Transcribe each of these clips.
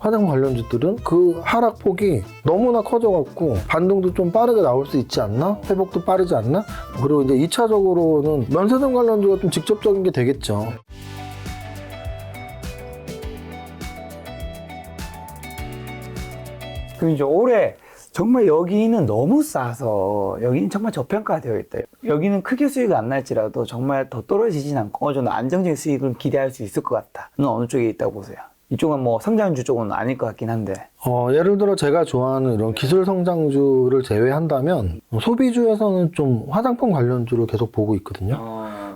화장품 관련주들은 그 하락폭이 너무나 커져갖고 반등도 좀 빠르게 나올 수 있지 않나? 회복도 빠르지 않나? 그리고 이제 2차적으로는 면세점 관련주가 좀 직접적인 게 되겠죠. 그럼 이제 올해 정말 여기는 너무 싸서 여기는 정말 저평가되어 있다. 여기는 크게 수익이 안 날지라도 정말 더 떨어지진 않고 어느 정도 안정적인 수익을 기대할 수 있을 것 같다는 어느 쪽에 있다고 보세요? 이쪽은 뭐 성장주 쪽은 아닐 것 같긴 한데. 예를 들어 제가 좋아하는 이런 기술 성장주를 제외한다면 소비주에서는 좀 화장품 관련주를 계속 보고 있거든요.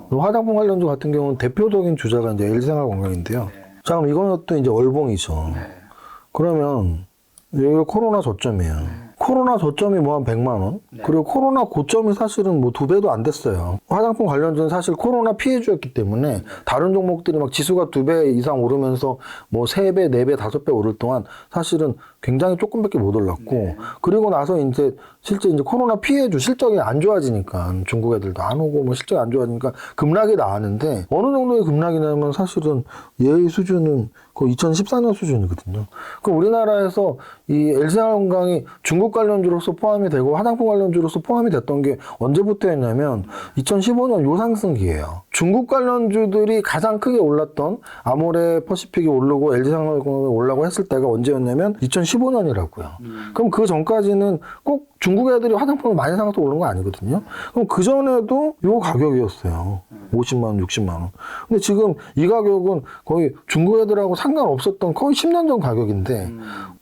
화장품 관련주 같은 경우는 대표적인 주자가 이제 LG생활건강인데요. 자, 그럼 이것도 이제 월봉이죠. 그러면 여기가 코로나 저점이에요. 코로나 저점이 뭐 한 100만 원? 그리고 코로나 고점이 사실은 뭐 2배도 안 됐어요. 화장품 관련주는 사실 코로나 피해주였기 때문에 다른 종목들이 막 지수가 2배 이상 오르면서 뭐 3배, 4배, 5배 오를 동안 사실은 굉장히 조금밖에 못 올랐고 그리고 나서 이제 실제 이제 코로나 피해주 실적이 안 좋아지니까 중국 애들도 안 오고 뭐 실적이 안 좋아지니까 급락이 나왔는데 어느 정도의 급락이 나면 사실은 얘의 수준은 거의 2014년 수준이거든요. 그 우리나라에서 이 LG생활건강이 중국 관련주로서 포함이 되고 화장품 관련주로서 포함이 됐던 게 언제부터였냐면 2015년 요 상승기예요. 중국 관련주들이 가장 크게 올랐던 아모레 퍼시픽이 오르고 LG생활건강이 올라고 했을 때가 언제였냐면 2015년이라고요. 그럼 그 전까지는 꼭 중국 애들이 화장품을 많이 사서 오른 거 아니거든요. 그럼 그 전에도 요 가격이었어요. 50만 원, 60만 원. 근데 지금 이 가격은 거의 중국 애들하고 상관없었던 거의 10년 전 가격인데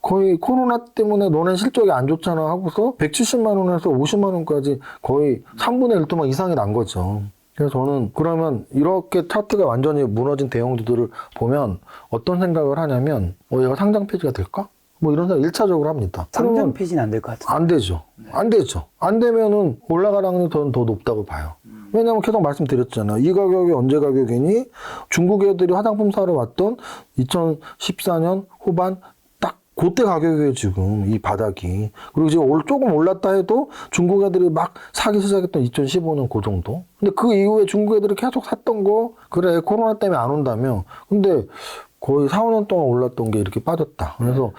거의 코로나 때문에 너네 실적이 안 좋잖아 하고서 170만 원에서 50만 원까지 거의 3분의 1도막 이상이 난 거죠. 그래서 저는 그러면 이렇게 차트가 완전히 무너진 대형주들을 보면 어떤 생각을 하냐면 얘가 상장 폐지가 될까? 뭐 이런 생각 1차적으로 합니다. 상장 폐지는 안 될 것 같은데. 안 되죠. 안 되죠. 안 되면은 올라갈 확률이 더 높다고 봐요. 왜냐면 계속 말씀드렸잖아요. 이 가격이 언제 가격이니? 중국 애들이 화장품 사러 왔던 2014년 후반 딱 그때 가격이에요, 지금. 이 바닥이. 그리고 지금 조금 올랐다 해도 중국 애들이 막 사기 시작했던 2015년 그 정도. 근데 그 이후에 중국 애들이 계속 샀던 거, 그래, 코로나 때문에 안 온다며. 근데 거의 4, 5년 동안 올랐던 게 이렇게 빠졌다. 그래서,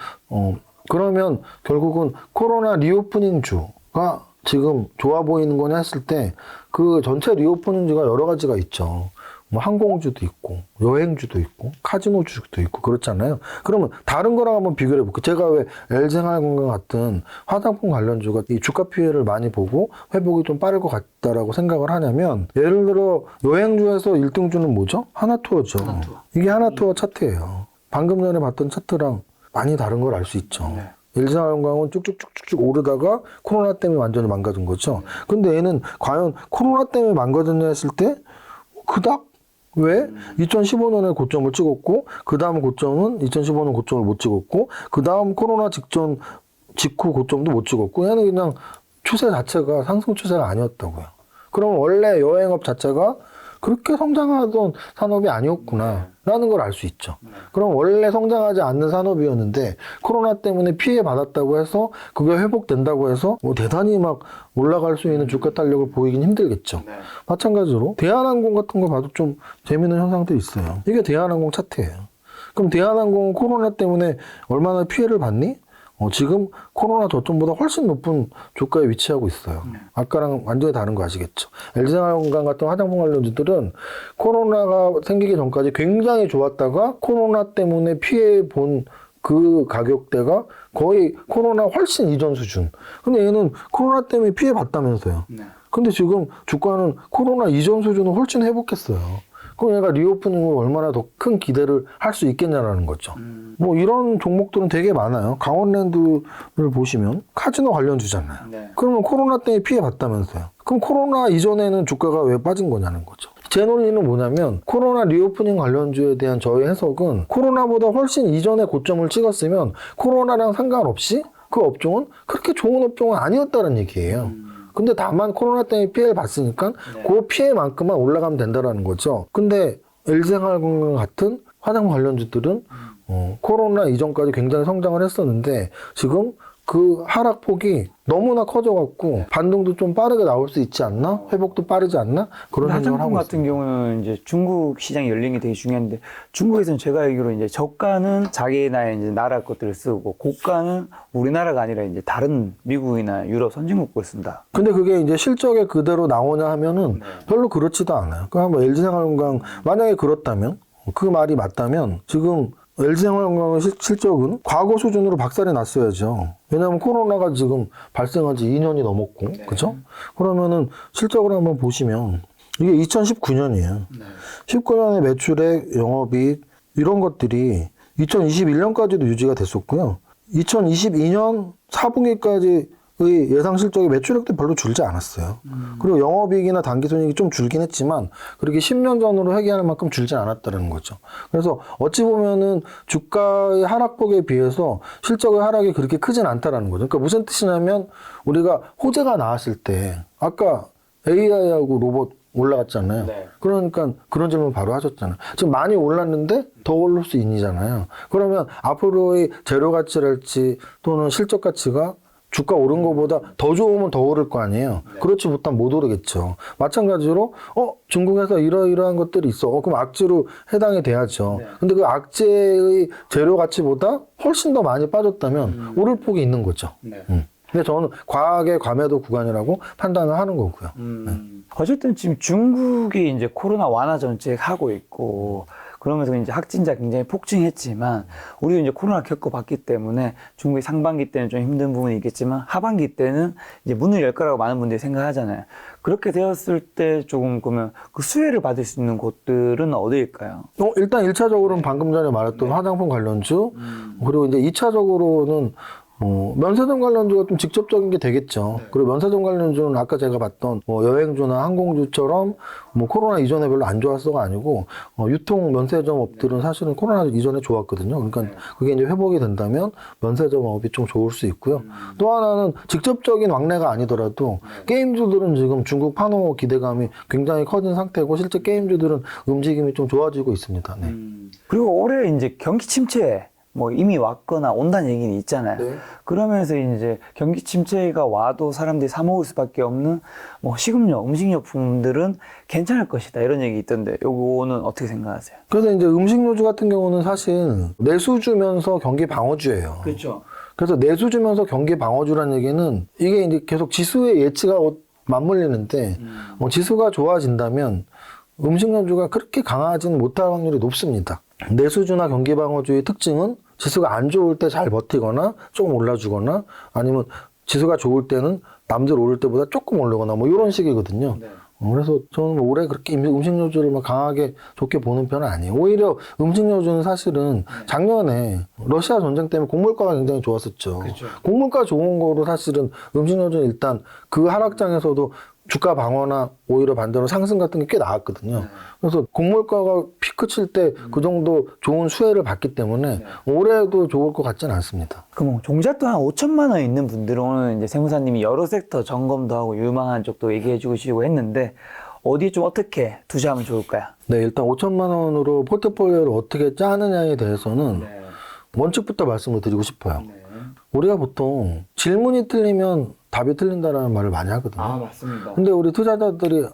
그러면 결국은 코로나 리오프닝주가 지금 좋아 보이는 거냐 했을 때 그 전체 리오프닝주가 여러 가지가 있죠. 뭐 항공주도 있고 여행주도 있고 카지노주도 있고 그렇잖아요. 그러면 다른 거랑 한번 비교를 해볼게요. 제가 왜 LG생활건강 같은 화장품 관련주가 이 주가 피해를 많이 보고 회복이 좀 빠를 것 같다라고 생각을 하냐면 예를 들어 여행주에서 1등주는 뭐죠? 하나투어죠. 이게 하나투어 차트예요. 방금 전에 봤던 차트랑 많이 다른 걸 알 수 있죠. LG생활건강은 쭉쭉쭉쭉 오르다가 코로나 때문에 완전히 망가진 거죠. 근데 얘는 과연 코로나 때문에 망가졌냐 했을 때 그닥 왜? 2015년에 고점을 찍었고 그 다음 고점은 2015년 고점을 못 찍었고 그 다음 코로나 직후 고점도 못 찍었고 얘는 그냥 추세 자체가 상승 추세가 아니었다고요. 그럼 원래 여행업 자체가 그렇게 성장하던 산업이 아니었구나 라는 걸 알 수 있죠. 그럼 원래 성장하지 않는 산업이었는데 코로나 때문에 피해 받았다고 해서 그게 회복된다고 해서 뭐 대단히 막 올라갈 수 있는 주가 탄력을 보이긴 힘들겠죠. 마찬가지로 대한항공 같은 거 봐도 좀 재미있는 현상들이 있어요. 이게 대한항공 차트예요. 그럼 대한항공은 코로나 때문에 얼마나 피해를 받니? 지금 코로나 저점보다 훨씬 높은 주가에 위치하고 있어요. 아까랑 완전히 다른 거 아시겠죠? LG생활건강 같은 화장품 관련주들은 코로나가 생기기 전까지 굉장히 좋았다가 코로나 때문에 피해 본 그 가격대가 거의 코로나 훨씬 이전 수준. 근데 얘는 코로나 때문에 피해 봤다면서요. 근데 지금 주가는 코로나 이전 수준을 훨씬 회복했어요. 그럼 얘가 리오프닝을 얼마나 더 큰 기대를 할 수 있겠냐라는 거죠. 뭐 이런 종목들은 되게 많아요. 강원랜드를 보시면 카지노 관련주잖아요. 그러면 코로나 때문에 피해 봤다면서요. 그럼 코로나 이전에는 주가가 왜 빠진 거냐는 거죠. 제 논리는 뭐냐면 코로나 리오프닝 관련주에 대한 저의 해석은 코로나보다 훨씬 이전에 고점을 찍었으면 코로나랑 상관없이 그 업종은 그렇게 좋은 업종은 아니었다는 얘기예요. 근데 다만 코로나 때문에 피해를 봤으니까 그 피해만큼만 올라가면 된다는 거죠. 근데 LG생활건강 같은 화장품 관련주들은 코로나 이전까지 굉장히 성장을 했었는데 지금 그 하락폭이 너무나 커져갖고 반등도 좀 빠르게 나올 수 있지 않나? 회복도 빠르지 않나? 그런 생각을 화장품 하고 같은 있습니다. 경우는 이제 중국 시장이 열린 게 되게 중요한데 중국에서는 제가 알기로 이제 저가는 자기 이제 나라 것들을 쓰고 고가는 우리나라가 아니라 이제 다른 미국이나 유럽 선진국 걸 쓴다. 근데 그게 이제 실적에 그대로 나오냐 하면은 별로 그렇지도 않아요. 그러니까 뭐 LG생활건강 만약에 그렇다면 그 말이 맞다면 지금 LG생활건강의 실적은 과거 수준으로 박살이 났어야죠. 왜냐하면 코로나가 지금 발생한 지 2년이 넘었고, 그죠? 그러면은 실적을 한번 보시면 이게 2019년이에요. 19년에 매출액, 영업이익 이런 것들이 2021년까지도 유지가 됐었고요. 2022년 4분기까지의 예상 실적의 매출액도 별로 줄지 않았어요. 그리고 영업이익이나 당기순이익이 좀 줄긴 했지만 그렇게 10년 전으로 회귀할 만큼 줄진 않았다는 거죠. 그래서 어찌 보면은 주가의 하락폭에 비해서 실적의 하락이 그렇게 크진 않다라는 거죠. 그러니까 무슨 뜻이냐면 우리가 호재가 나왔을 때 아까 AI하고 로봇 올라갔잖아요. 네. 그러니까 그런 질문 바로 하셨잖아요. 지금 많이 올랐는데 더 오를 수 있니잖아요. 그러면 앞으로의 재료 가치랄지 또는 실적 가치가 주가 오른 것보다 더 좋으면 더 오를 거 아니에요. 그렇지 못하면 못 오르겠죠. 마찬가지로 중국에서 이러이러한 것들이 있어. 그럼 악재로 해당이 돼야죠. 근데 그 악재의 재료 가치보다 훨씬 더 많이 빠졌다면 오를 폭이 있는 거죠. 근데 저는 과학의 과매도 구간이라고 판단을 하는 거고요. 어쨌든 지금 중국이 이제 코로나 완화 정책 하고 있고 그러면서 이제 확진자 굉장히 폭증했지만 우리도 이제 코로나 겪어봤기 때문에 중국이 상반기 때는 좀 힘든 부분이 있겠지만 하반기 때는 이제 문을 열 거라고 많은 분들이 생각하잖아요. 그렇게 되었을 때 조금 그러면 그 수혜를 받을 수 있는 곳들은 어디일까요? 일단 1차적으로는 방금 전에 말했던 화장품 관련주, 그리고 이제 2차적으로는 면세점 관련주가 좀 직접적인 게 되겠죠. 그리고 면세점 관련주는 아까 제가 봤던 여행주나 항공주처럼 코로나 이전에 별로 안 좋았어가 아니고 유통 면세점 업들은 사실은 코로나 이전에 좋았거든요. 그러니까 그게 이제 회복이 된다면 면세점 업이 좀 좋을 수 있고요. 또 하나는 직접적인 왕래가 아니더라도 게임주들은 지금 중국 판호 기대감이 굉장히 커진 상태고 실제 게임주들은 움직임이 좀 좋아지고 있습니다. 네. 그리고 올해 이제 경기 침체 이미 왔거나 온다는 얘기는 있잖아요. 네. 그러면서 이제 경기 침체가 와도 사람들이 사 먹을 수밖에 없는 식음료, 음식료품들은 괜찮을 것이다 이런 얘기 있던데 요거는 어떻게 생각하세요? 그래서 이제 음식료주 같은 경우는 사실 내수주면서 경기 방어주예요. 그렇죠. 그래서 내수주면서 경기 방어주라는 얘기는 이게 이제 계속 지수의 예치가 맞물리는데 지수가 좋아진다면 음식료주가 그렇게 강하지는 못할 확률이 높습니다. 내수주나 경기 방어주의 특징은 지수가 안 좋을 때 잘 버티거나 조금 올라주거나 아니면 지수가 좋을 때는 남들 오를 때보다 조금 오르거나 이런 식이거든요. 네. 그래서 저는 올해 그렇게 음식료주를 강하게 좋게 보는 편은 아니에요. 오히려 음식료주는 사실은 작년에 러시아 전쟁 때문에 곡물가가 굉장히 좋았었죠. 그렇죠. 곡물가 좋은 거로 사실은 음식료주는 일단 그 하락장에서도 주가 방어나 오히려 반대로 상승 같은 게 꽤 나왔거든요. 그래서 곡물가가 피크 칠 때 그 정도 좋은 수혜를 받기 때문에 올해도 좋을 것 같지는 않습니다. 그럼 종잣돈 한 5천만 원 있는 분들은 오늘 이제 세무사님이 여러 섹터 점검도 하고 유망한 쪽도 얘기해 주시고 했는데 어디에 좀 어떻게 투자하면 좋을까요? 네, 일단 5천만 원으로 포트폴리오를 어떻게 짜느냐에 대해서는 원칙부터 말씀을 드리고 싶어요. 우리가 보통 질문이 틀리면 답이 틀린다라는 말을 많이 하거든요. 맞습니다. 근데 우리 투자자들이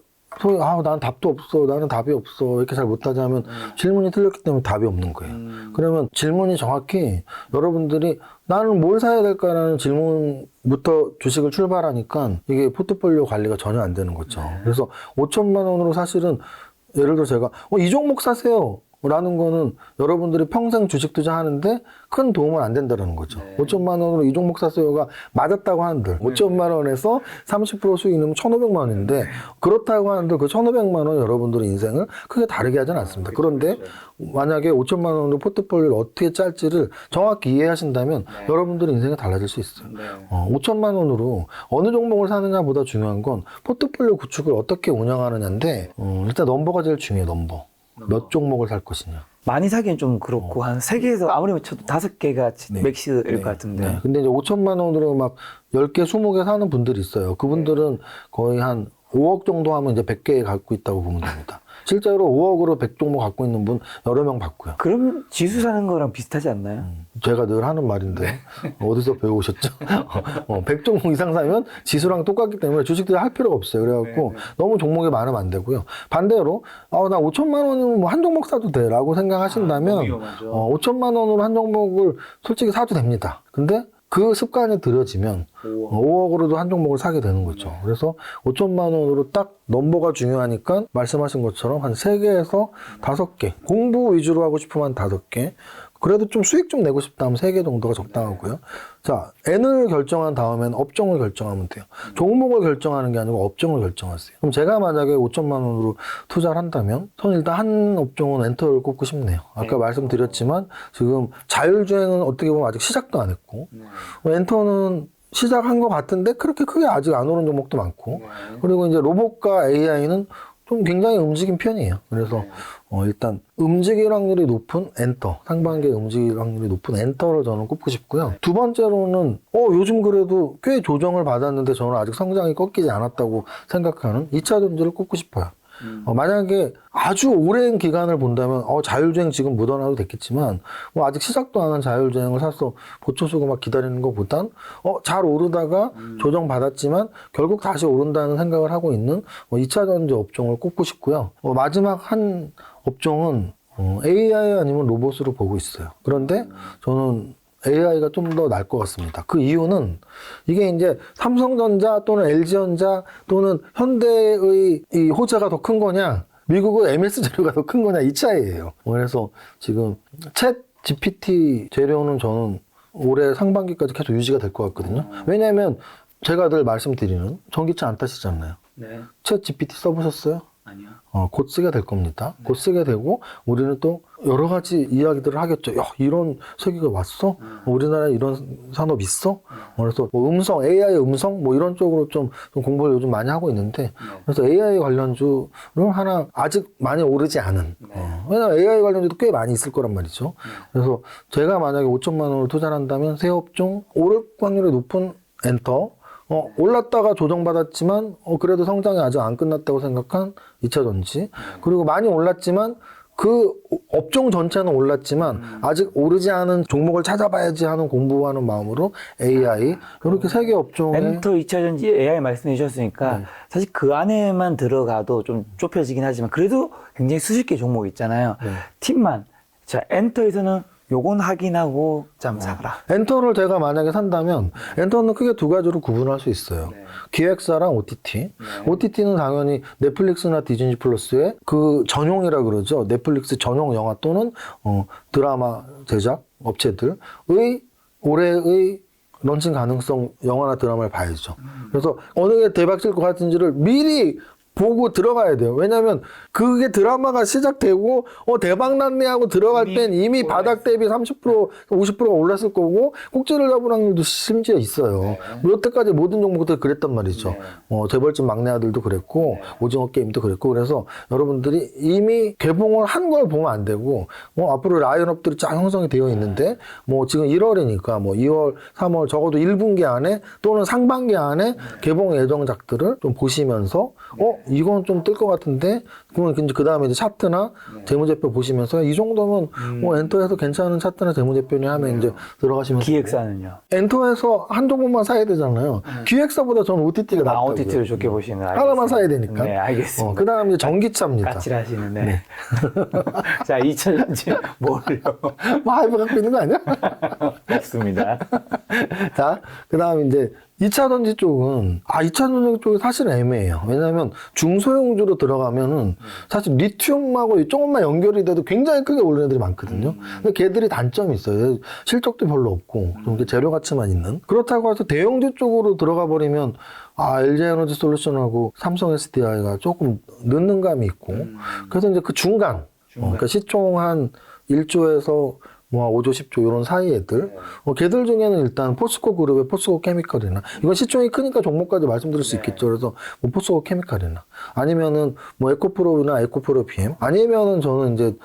소위 나는 답도 없어, 나는 답이 없어 이렇게 잘 못하지 하면 질문이 틀렸기 때문에 답이 없는 거예요. 그러면 질문이 정확히 여러분들이 나는 뭘 사야 될까라는 질문부터 주식을 출발하니까 이게 포트폴리오 관리가 전혀 안 되는 거죠. 그래서 5천만 원으로 사실은 예를 들어 제가 이 종목 사세요 라는 거는 여러분들이 평생 주식 투자하는데 큰 도움은 안 된다는 거죠. 5천만 원으로 이 종목 사세요가 맞았다고 하는들 5천만 원에서 30% 수익 내면 1,500만 원인데 그렇다고 하는데 그 1,500만 원 여러분들의 인생을 크게 다르게 하진 않습니다. 그런데 만약에 5천만 원으로 포트폴리오를 어떻게 짤지를 정확히 이해하신다면 여러분들의 인생이 달라질 수 있어요. 5천만 원으로 어느 종목을 사느냐보다 중요한 건 포트폴리오 구축을 어떻게 운영하느냐인데 일단 넘버가 제일 중요해요. 넘버. 몇 종목을 살 것이냐. 많이 사기엔 좀 그렇고 한 3개에서 아무리 쳐도 5개가 맥스일 것 같은데. 네. 근데 이제 5천만 원으로 막 10개, 20개 사는 분들이 있어요. 그분들은 거의 한 5억 정도 하면 이제 100개 갖고 있다고 보면 됩니다. 실제로 5억으로 100종목 갖고 있는 분 여러 명 봤고요. 그럼 지수 사는 거랑 비슷하지 않나요? 제가 늘 하는 말인데 어디서 배우셨죠? 100종목 이상 사면 지수랑 똑같기 때문에 주식들 할 필요가 없어요. 그래갖고 너무 종목이 많으면 안 되고요. 반대로 나 5천만 원이면 뭐 한 종목 사도 돼라고 생각하신다면 너무 위험하죠. 5천만 원으로 한 종목을 솔직히 사도 됩니다. 근데 그 습관이 들여지면 5억으로도 한 종목을 사게 되는 거죠. 그래서 5천만 원으로 딱 넘버가 중요하니까 말씀하신 것처럼 한 3개에서 5개 공부 위주로 하고 싶으면 5개 그래도 좀 수익 좀 내고 싶다 하면 3개 정도가 적당하고요. 자, N을 결정한 다음엔 업종을 결정하면 돼요. 종목을 결정하는 게 아니고 업종을 결정하세요. 그럼 제가 만약에 5천만 원으로 투자를 한다면 저는 일단 한 업종은 엔터를 꼽고 싶네요. 아까 말씀드렸지만 지금 자율주행은 어떻게 보면 아직 시작도 안 했고 엔터는 시작한 것 같은데 그렇게 크게 아직 안 오른 종목도 많고 그리고 이제 로봇과 AI는 좀 굉장히 움직인 편이에요. 그래서 일단 움직일 확률이 높은 엔터, 상반기에 움직일 확률이 높은 엔터를 저는 꼽고 싶고요. 두 번째로는 요즘 그래도 꽤 조정을 받았는데 저는 아직 성장이 꺾이지 않았다고 생각하는 2차 전지를 꼽고 싶어요. 만약에 아주 오랜 기간을 본다면 자율주행 지금 묻어나도 됐겠지만 아직 시작도 안 한 자율주행을 사서 보초수고 막 기다리는 것보단 잘 오르다가 조정받았지만 결국 다시 오른다는 생각을 하고 있는 2차 전지 업종을 꼽고 싶고요. 마지막 한 업종은 AI 아니면 로봇으로 보고 있어요. 그런데 저는 AI가 좀 더 나을 것 같습니다. 그 이유는 이게 이제 삼성전자 또는 LG전자 또는 현대의 이 호재가 더 큰 거냐 미국의 MS 재료가 더 큰 거냐 이 차이예요. 그래서 지금 챗 GPT 재료는 저는 올해 상반기까지 계속 유지가 될 것 같거든요. 왜냐하면 제가 늘 말씀드리는 전기차 안 타시잖아요. 네. 챗 GPT 써보셨어요? 아니요. 곧 쓰게 될 겁니다. 곧 쓰게 되고 우리는 또 여러 가지 이야기들을 하겠죠. 야, 이런 세계가 왔어? 우리나라에 이런 산업 있어? 그래서 뭐 음성, AI 음성 뭐 이런 쪽으로 좀 공부를 요즘 많이 하고 있는데 그래서 AI 관련주를 하나 아직 많이 오르지 않은 왜냐면 AI 관련주도 꽤 많이 있을 거란 말이죠. 그래서 제가 만약에 5천만 원을 투자를 한다면 새 업종 오를 확률이 높은 엔터 올랐다가 조정받았지만 그래도 성장이 아직 안 끝났다고 생각한 2차 전지 그리고 많이 올랐지만 그 업종 전체는 올랐지만 아직 오르지 않은 종목을 찾아봐야지 하는 공부하는 마음으로 AI 이렇게 3개 업종에 엔터 2차 전지 AI 말씀해 주셨으니까 사실 그 안에만 들어가도 좀 좁혀지긴 하지만 그래도 굉장히 수십 개 종목 있잖아요. 팁만 자 엔터에서는 요건 확인하고 좀 사라. 엔터를 제가 만약에 산다면 엔터는 크게 두 가지로 구분할 수 있어요. 기획사랑 OTT. OTT는 당연히 넷플릭스나 디즈니 플러스의 그 전용이라 그러죠. 넷플릭스 전용 영화 또는 드라마 제작 업체들의 올해의 런칭 가능성 영화나 드라마를 봐야죠. 그래서 어느 게 대박 칠 것 같은지를 미리 보고 들어가야 돼요. 왜냐면 그게 드라마가 시작되고 대박 났네 하고 들어갈 땐 이미 바닥 대비 30% 50%가 올랐을 거고 꼭지를 잡을 확률도 심지어 있어요. 여태까지 모든 종목들 그랬단 말이죠. 재벌집 막내 아들도 그랬고 오징어 게임도 그랬고 그래서 여러분들이 이미 개봉을 한 걸 보면 안 되고 앞으로 라인업들이 쫙 형성이 되어 있는데 지금 1월이니까 2월 3월 적어도 1분기 안에 또는 상반기 안에 개봉 예정작들을 좀 보시면서 이건 좀 뜰 것 같은데 그러면 이제 그 다음에 이제 차트나 재무제표 보시면서 이 정도면 엔터에서 괜찮은 차트나 재무제표니 하면 이제 들어가시면 기획사는요? 엔터에서 한 종목만 사야 되잖아요. 기획사보다 저는 OTT가 낫다고요. OTT를 좋게 보시는 하나만 사야 되니까. 네, 알겠습니다. 그 다음에 이제 전기차입니다. 까칠하시는 네. 자, 2차 전지 뭐를요? 하이브 갖고 있는 거 아니야? 없습니다. 자, 그 다음에 이제 2차 전지 쪽은 2차 전지 쪽이 사실 애매해요. 왜냐하면 중소형주로 들어가면은 사실 리튬하고 조금만 연결이 돼도 굉장히 크게 오르는 애들이 많거든요. 근데 걔들이 단점이 있어요. 실적도 별로 없고 좀 이렇게 재료 가치만 있는. 그렇다고 해서 대형주 쪽으로 들어가 버리면 LG에너지 솔루션하고 삼성 SDI가 조금 늦는 감이 있고 그래서 이제 그 중간. 그러니까 시총 한 1조에서 5조, 10조 이런 사이 애들 걔들 중에는 일단 포스코 그룹의 포스코 케미칼이나 이건 시총이 크니까 종목까지 말씀드릴 수 있겠죠. 그래서 포스코 케미칼이나 아니면은 에코프로나 에코프로 PM 아니면은 저는 이제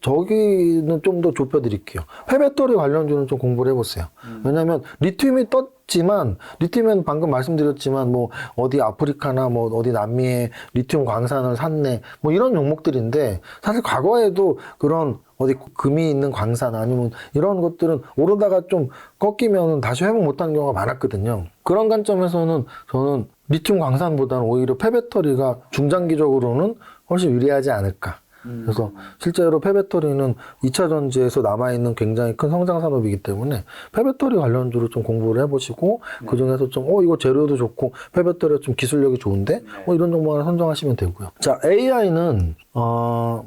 저기는 좀 더 좁혀드릴게요. 폐배터리 관련주는 좀 공부를 해보세요. 왜냐하면 리튬이 있지만 리튬은 방금 말씀드렸지만 뭐 어디 아프리카나 뭐 어디 남미에 리튬 광산을 샀네 뭐 이런 종목들인데 사실 과거에도 그런 어디 금이 있는 광산 아니면 이런 것들은 오르다가 좀 꺾이면 다시 회복 못하는 경우가 많았거든요. 그런 관점에서는 저는 리튬 광산보다는 오히려 폐배터리가 중장기적으로는 훨씬 유리하지 않을까. 그래서 실제로 폐배터리는 2차 전지에서 남아있는 굉장히 큰 성장 산업이기 때문에 폐배터리 관련주로 좀 공부를 해보시고 그 중에서 좀 이거 재료도 좋고 폐배터리가 좀 기술력이 좋은데 이런 종목 하나 선정하시면 되고요. 자, AI는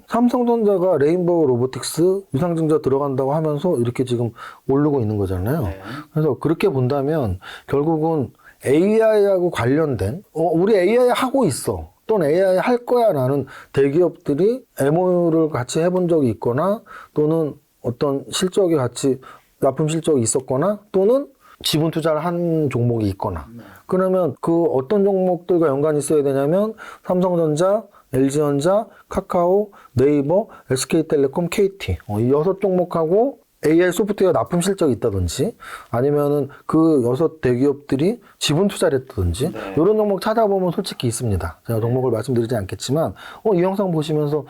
삼성전자가 레인보우 로보틱스 유상증자 들어간다고 하면서 이렇게 지금 오르고 있는 거잖아요. 그래서 그렇게 본다면 결국은 AI하고 관련된 우리 AI 하고 있어. 또는 AI 할 거야 라는 대기업들이 MOU를 같이 해본 적이 있거나 또는 어떤 실적이 같이 납품 실적이 있었거나 또는 지분 투자를 한 종목이 있거나 그러면 그 어떤 종목들과 연관이 있어야 되냐면 삼성전자, LG전자, 카카오, 네이버, SK텔레콤, KT 이 6종목하고 AI 소프트웨어 납품 실적이 있다든지 아니면은 그 6 대기업들이 지분 투자를 했다든지 이런 종목 찾아보면 솔직히 있습니다. 제가 종목을 말씀드리지 않겠지만 이 영상 보시면서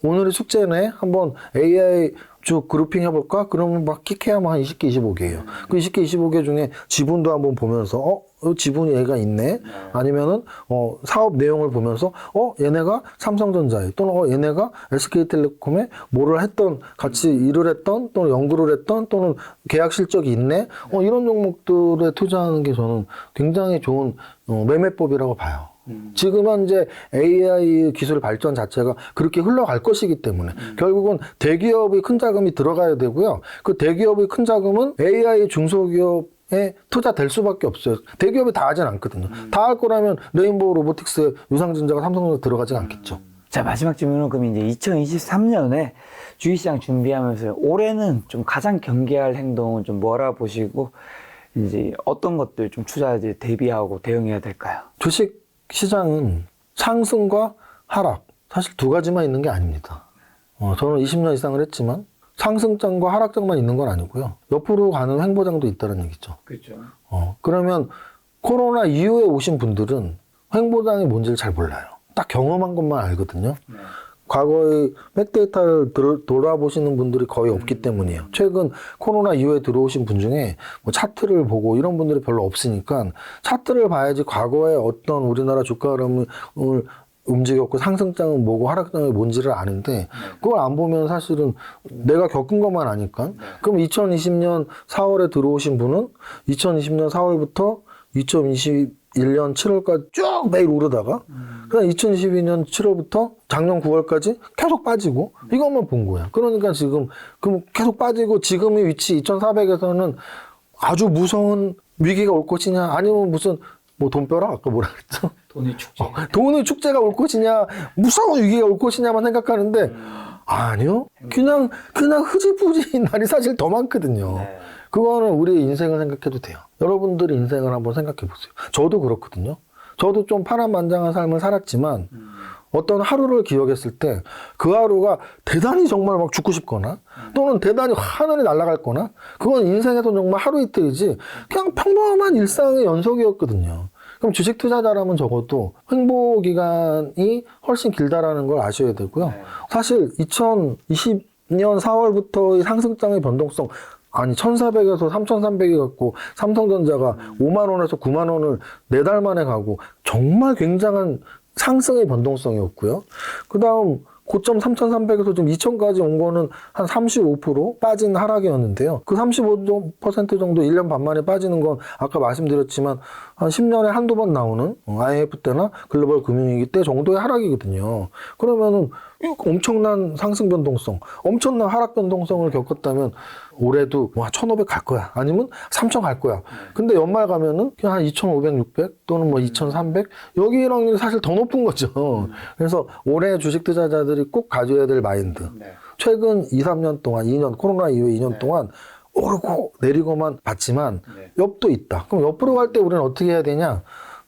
오늘의 숙제네 한번 AI 쭉 그룹핑 해볼까? 그러면 막 킥해야만 한 20개, 25개예요. 그 20개, 25개 중에 지분도 한번 보면서 지분이 얘가 있네. 아니면은 사업 내용을 보면서 얘네가 삼성전자에 또는 얘네가 SK텔레콤에 뭐를 했던 같이 일을 했던 또는 연구를 했던 또는 계약 실적이 있네. 이런 종목들에 투자하는 게 저는 굉장히 좋은 매매법이라고 봐요. 지금 현재 AI 기술 발전 자체가 그렇게 흘러갈 것이기 때문에 결국은 대기업의 큰 자금이 들어가야 되고요. 그 대기업의 큰 자금은 AI 중소기업에 투자될 수밖에 없어요. 대기업이 다 하진 않거든요. 다 할 거라면 레인보우 로보틱스에 유상증자가 삼성전자 들어가진 않겠죠. 자, 마지막 질문은 그럼 이제 2023년에 주식시장 준비하면서 올해는 좀 가장 경계할 행동은 좀 뭐라 보시고 이제 어떤 것들 좀 투자자들이 대비하고 대응해야 될까요? 주식 시장은 상승과 하락 사실 두 가지만 있는 게 아닙니다. 저는 20년 이상을 했지만 상승장과 하락장만 있는 건 아니고요. 옆으로 가는 횡보장도 있다는 얘기죠. 그렇죠. 그러면 코로나 이후에 오신 분들은 횡보장이 뭔지를 잘 몰라요. 딱 경험한 것만 알거든요. 과거의 백데이터를 돌아보시는 분들이 거의 없기 때문이에요. 최근 코로나 이후에 들어오신 분 중에 뭐 차트를 보고 이런 분들이 별로 없으니까 차트를 봐야지 과거에 어떤 우리나라 주가 흐름을 움직였고 상승장은 뭐고 하락장이 뭔지를 아는데 그걸 안 보면 사실은 내가 겪은 것만 아니까 그럼 2020년 4월에 들어오신 분은 2020년 4월부터 2021년 7월까지 쭉 매일 오르다가 그다음 2022년 7월부터 작년 9월까지 계속 빠지고 이것만 본 거야. 그러니까 지금 그럼 계속 빠지고 지금의 위치 2,400에서는 아주 무서운 위기가 올 것이냐 아니면 무슨 뭐 돈벼락 아까 뭐라 그랬죠? 돈의 축제. 돈의 축제가 올 것이냐 무서운 위기가 올 것이냐만 생각하는데 아니요. 그냥 흐지부지 날이 사실 더 많거든요. 네. 그거는 우리의 인생을 생각해도 돼요. 여러분들의 인생을 한번 생각해 보세요. 저도 그렇거든요. 저도 좀 파란만장한 삶을 살았지만 어떤 하루를 기억했을 때 그 하루가 대단히 정말 막 죽고 싶거나 또는 대단히 하늘이 날아갈 거나 그건 인생에서 정말 하루 이틀이지 그냥 평범한 일상의 연속이었거든요. 그럼 주식 투자자라면 적어도 횡보 기간이 훨씬 길다라는 걸 아셔야 되고요. 사실 2020년 4월부터의 상승장의 변동성 아니 1,400에서 3,300이 갖고 삼성전자가 5만 원에서 9만 원을 4달 만에 가고 정말 굉장한 상승의 변동성이었고요. 그 다음 고점 3,300에서 좀 2,000까지 온 거는 한 35% 빠진 하락이었는데요. 그 35% 정도 1년 반 만에 빠지는 건 아까 말씀드렸지만 한 10년에 한두 번 나오는 IMF 때나 글로벌 금융위기 때 정도의 하락이거든요. 그러면은 엄청난 상승 변동성, 엄청난 하락 변동성을 겪었다면 올해도 1,500 갈 거야. 아니면 3,000 갈 거야. 근데 연말 가면은 그냥 한 2,500, 600 또는 뭐 2,300 여기랑 사실 더 높은 거죠. 그래서 올해 주식 투자자들이 꼭 가져야 될 마인드. 최근 2, 3년 동안, 2년, 코로나 이후에 2년 동안 오르고 내리고만 봤지만 옆도 있다. 그럼 옆으로 갈 때 우리는 어떻게 해야 되냐?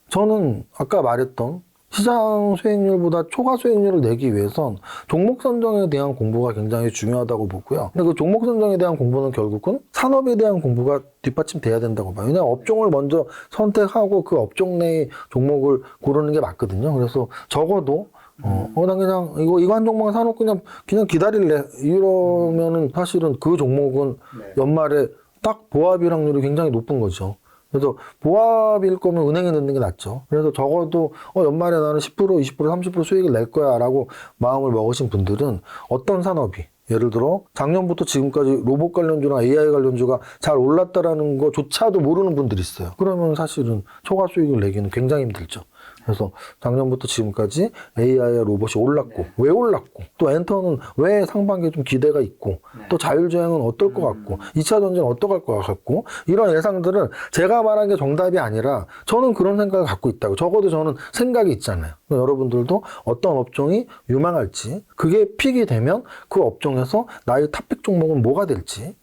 저는 아까 말했던 시장 수익률보다 초과 수익률을 내기 위해선 종목 선정에 대한 공부가 굉장히 중요하다고 보고요. 근데 그 종목 선정에 대한 공부는 결국은 산업에 대한 공부가 뒷받침돼야 된다고 봐요. 왜냐하면 업종을 먼저 선택하고 그 업종 내의 종목을 고르는 게 맞거든요. 그래서 적어도 난 그냥 이거 한 종목만 사놓고 그냥 기다릴래 이러면은 사실은 그 종목은 연말에 딱 보합일 확률이 굉장히 높은 거죠. 그래서 보합일 거면 은행에 넣는 게 낫죠. 그래서 적어도 연말에 나는 10%, 20%, 30% 수익을 낼 거야 라고 마음을 먹으신 분들은 어떤 산업이 예를 들어 작년부터 지금까지 로봇 관련주나 AI 관련주가 잘 올랐다라는 거조차도 모르는 분들이 있어요. 그러면 사실은 초과 수익을 내기는 굉장히 힘들죠. 그래서 작년부터 지금까지 AI와 로봇이 올랐고 왜 올랐고 또 엔터는 왜 상반기에 좀 기대가 있고 또 자율주행은 어떨 것 같고 2차 전지는 어떡할 것 같고 이런 예상들을 제가 말한 게 정답이 아니라 저는 그런 생각을 갖고 있다고. 적어도 저는 생각이 있잖아요. 여러분들도 어떤 업종이 유망할지 그게 픽이 되면 그 업종에서 나의 탑픽 종목은 뭐가 될지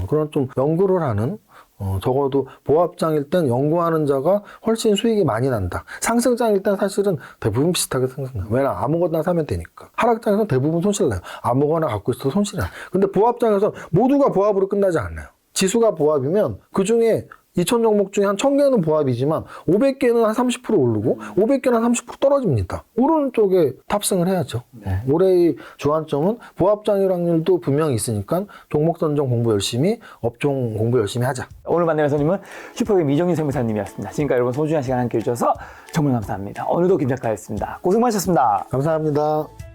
그런 좀 연구를 하는 적어도 보합장일 땐 연구하는 자가 훨씬 수익이 많이 난다. 상승장일 땐 사실은 대부분 비슷하게 상승나요. 왜냐 아무거나 사면 되니까. 하락장에서는 대부분 손실 나요. 아무거나 갖고 있어도 손실이 나요. 근데 보합장에서 모두가 보합으로 끝나지 않아요. 지수가 보합이면 그중에 2,000 종목 중에 한 1,000개는 보합이지만 500개는 한 30% 오르고 500개는 한 30% 떨어집니다. 오르는 쪽에 탑승을 해야죠. 올해의 주안점은 보합장일 확률도 분명히 있으니까 종목 선정 공부 열심히, 업종 공부 열심히 하자. 오늘 만나는 손님은 슈퍼게임 이정윤 세무사님이었습니다. 지금까지 여러분 소중한 시간 함께 해주셔서 정말 감사합니다. 오늘도 김 작가였습니다. 고생 많으셨습니다. 감사합니다.